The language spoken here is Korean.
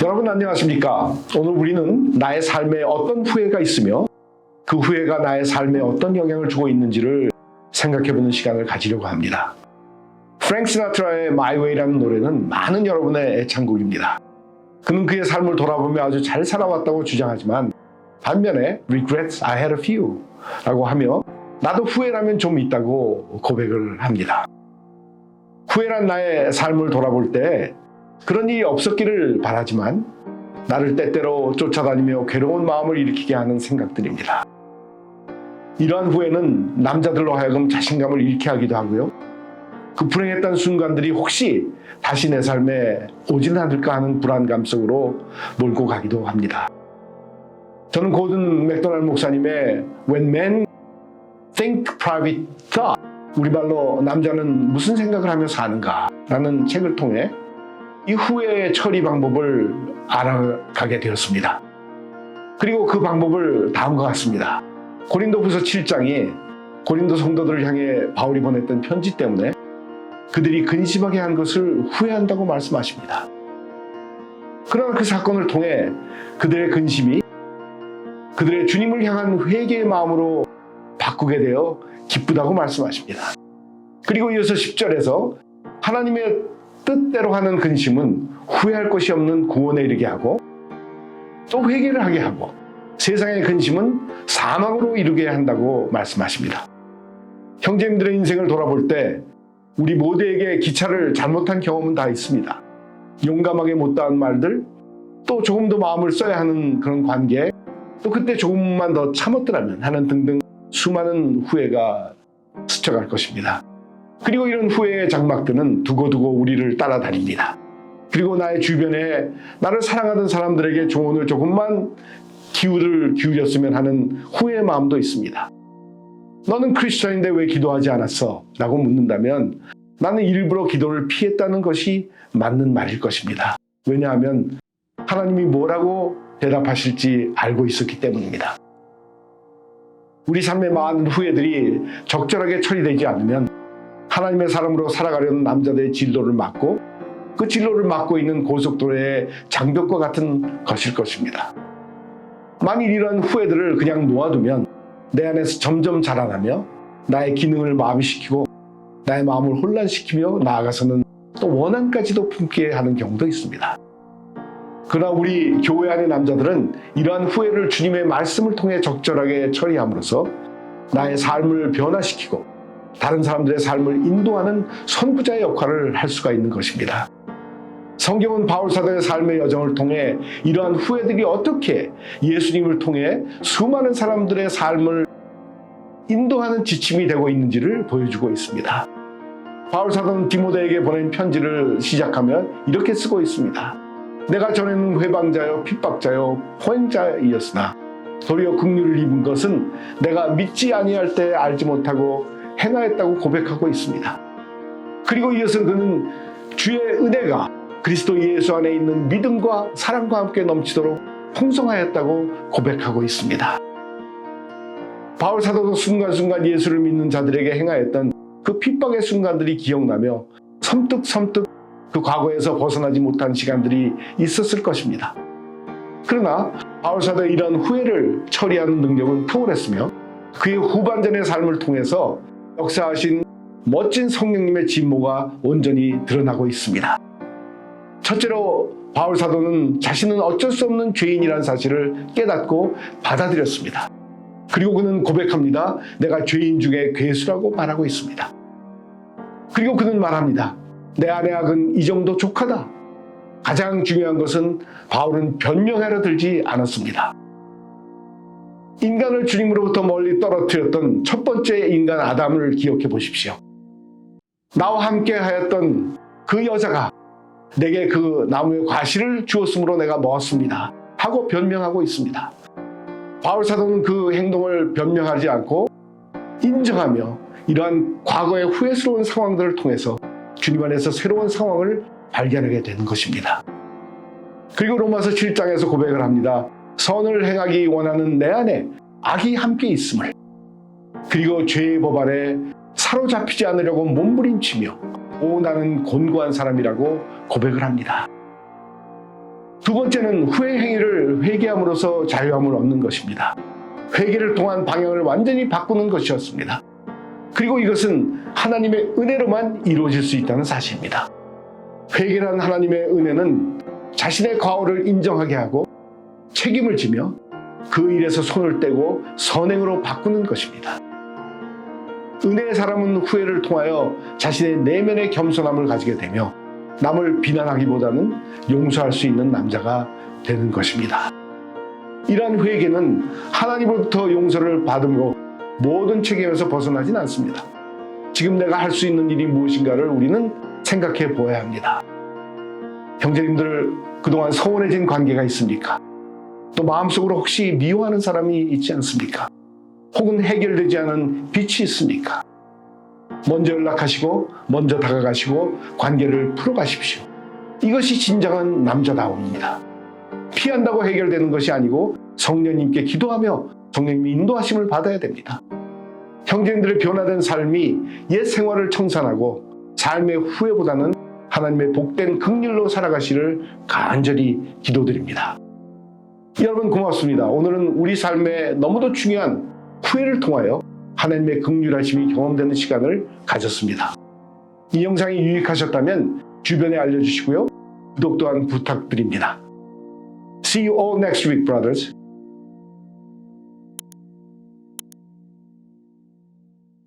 여러분 안녕하십니까? 오늘 우리는 나의 삶에 어떤 후회가 있으며 그 후회가 나의 삶에 어떤 영향을 주고 있는지를 생각해보는 시간을 가지려고 합니다. 프랭크 시나트라의 My Way라는 노래는 많은 여러분의 애창곡입니다. 그는 그의 삶을 돌아보며 아주 잘 살아왔다고 주장하지만 반면에 Regrets I had a few 라고 하며 나도 후회라면 좀 있다고 고백을 합니다. 후회란 나의 삶을 돌아볼 때 그런 일이 없었기를 바라지만 나를 때때로 쫓아다니며 괴로운 마음을 일으키게 하는 생각들입니다. 이러한 후회는 남자들로 하여금 자신감을 잃게 하기도 하고요. 그 불행했던 순간들이 혹시 다시 내 삶에 오지는 않을까 하는 불안감 속으로 몰고 가기도 합니다. 저는 고든 맥도날드 목사님의 When Men Think Private Thought, 우리말로 남자는 무슨 생각을 하며 사는가 라는 책을 통해 이 후회의 처리 방법을 알아가게 되었습니다. 그리고 그 방법을 다음과 같습니다. 고린도후서 7장이 고린도 성도들을 향해 바울이 보냈던 편지 때문에 그들이 근심하게 한 것을 후회한다고 말씀하십니다. 그러나 그 사건을 통해 그들의 근심이 그들의 주님을 향한 회개의 마음으로 바꾸게 되어 기쁘다고 말씀하십니다. 그리고 이어서 10절에서 하나님의 뜻대로 하는 근심은 후회할 것이 없는 구원에 이르게 하고 또 회개를 하게 하고 세상의 근심은 사망으로 이르게 한다고 말씀하십니다. 형제님들의 인생을 돌아볼 때 우리 모두에게 기차를 잘못한 경험은 다 있습니다. 용감하게 못다한 말들, 또 조금 더 마음을 써야 하는 그런 관계, 또 그때 조금만 더 참았더라면 하는 등등 수많은 후회가 스쳐갈 것입니다. 그리고 이런 후회의 장막들은 두고두고 우리를 따라다닙니다. 그리고 나의 주변에 나를 사랑하는 사람들에게 조언을 조금만 기울였으면 하는 후회의 마음도 있습니다. 너는 크리스천인데 왜 기도하지 않았어? 라고 묻는다면 나는 일부러 기도를 피했다는 것이 맞는 말일 것입니다. 왜냐하면 하나님이 뭐라고 대답하실지 알고 있었기 때문입니다. 우리 삶의 많은 후회들이 적절하게 처리되지 않으면 하나님의 사람으로 살아가려는 남자들의 진로를 막고 그 진로를 막고 있는 고속도로의 장벽과 같은 것일 것입니다. 만일 이런 후회들을 그냥 놓아두면 내 안에서 점점 자라나며 나의 기능을 마비시키고 나의 마음을 혼란시키며 나아가서는 또 원한까지도 품게 하는 경우도 있습니다. 그러나 우리 교회 안의 남자들은 이러한 후회를 주님의 말씀을 통해 적절하게 처리함으로써 나의 삶을 변화시키고 다른 사람들의 삶을 인도하는 선구자의 역할을 할 수가 있는 것입니다. 성경은 바울 사도의 삶의 여정을 통해 이러한 후회들이 어떻게 예수님을 통해 수많은 사람들의 삶을 인도하는 지침이 되고 있는지를 보여주고 있습니다. 바울 사도는 디모데에게 보낸 편지를 시작하며 이렇게 쓰고 있습니다. 내가 전에는 회방자요 핍박자요 포행자이었으나 도리어 긍휼을 입은 것은 내가 믿지 아니할 때 알지 못하고 행하였다고 고백하고 있습니다. 그리고 이어서 그는 주의 은혜가 그리스도 예수 안에 있는 믿음과 사랑과 함께 넘치도록 풍성하였다고 고백하고 있습니다. 바울 사도도 순간순간 예수를 믿는 자들에게 행하였던 그 핍박의 순간들이 기억나며 섬뜩 그 과거에서 벗어나지 못한 시간들이 있었을 것입니다. 그러나 바울 사도의 이런 후회를 처리하는 능력은 탁월했으며 그의 후반전의 삶을 통해서 역사하신 멋진 성령님의 진모가 온전히 드러나고 있습니다. 첫째로 바울 사도는 자신은 어쩔 수 없는 죄인이라는 사실을 깨닫고 받아들였습니다. 그리고 그는 고백합니다. 내가 죄인 중에 괴수라고 말하고 있습니다. 그리고 그는 말합니다. 내 안의 악은 이 정도 족하다. 가장 중요한 것은 바울은 변명하려 들지 않았습니다. 인간을 주님으로부터 멀리 떨어뜨렸던 첫 번째 인간 아담을 기억해 보십시오. 나와 함께 하였던 그 여자가 내게 그 나무의 과실을 주었으므로 내가 먹었습니다 하고 변명하고 있습니다. 바울 사도는 그 행동을 변명하지 않고 인정하며 이러한 과거의 후회스러운 상황들을 통해서 주님 안에서 새로운 상황을 발견하게 되는 것입니다. 그리고 로마서 7장에서 고백을 합니다. 선을 행하기 원하는 내 안에 악이 함께 있음을, 그리고 죄의 법 아래 사로잡히지 않으려고 몸부림치며 오 나는 곤고한 사람이라고 고백을 합니다. 두 번째는 후회 행위를 회개함으로써 자유함을 얻는 것입니다. 회개를 통한 방향을 완전히 바꾸는 것이었습니다. 그리고 이것은 하나님의 은혜로만 이루어질 수 있다는 사실입니다. 회개란 하나님의 은혜는 자신의 과오를 인정하게 하고 책임을 지며 그 일에서 손을 떼고 선행으로 바꾸는 것입니다. 은혜의 사람은 후회를 통하여 자신의 내면의 겸손함을 가지게 되며 남을 비난하기보다는 용서할 수 있는 남자가 되는 것입니다. 이러한 회개는 하나님으로부터 용서를 받음으로 모든 책임에서 벗어나진 않습니다. 지금 내가 할 수 있는 일이 무엇인가를 우리는 생각해 보아야 합니다. 형제님들, 그동안 서운해진 관계가 있습니까? 또 마음속으로 혹시 미워하는 사람이 있지 않습니까? 혹은 해결되지 않은 빚이 있습니까? 먼저 연락하시고 먼저 다가가시고 관계를 풀어가십시오. 이것이 진정한 남자다움입니다. 피한다고 해결되는 것이 아니고 성령님께 기도하며 성령님의 인도하심을 받아야 됩니다. 형제님들의 변화된 삶이 옛 생활을 청산하고 삶의 후회보다는 하나님의 복된 긍휼로 살아가시를 간절히 기도드립니다. 여러분 고맙습니다. 오늘은 우리 삶에 너무도 중요한 후회를 통하여 하나님의 긍휼하심이 경험되는 시간을 가졌습니다. 이 영상이 유익하셨다면 주변에 알려주시고요. 구독 또한 부탁드립니다. See you all next week, brothers.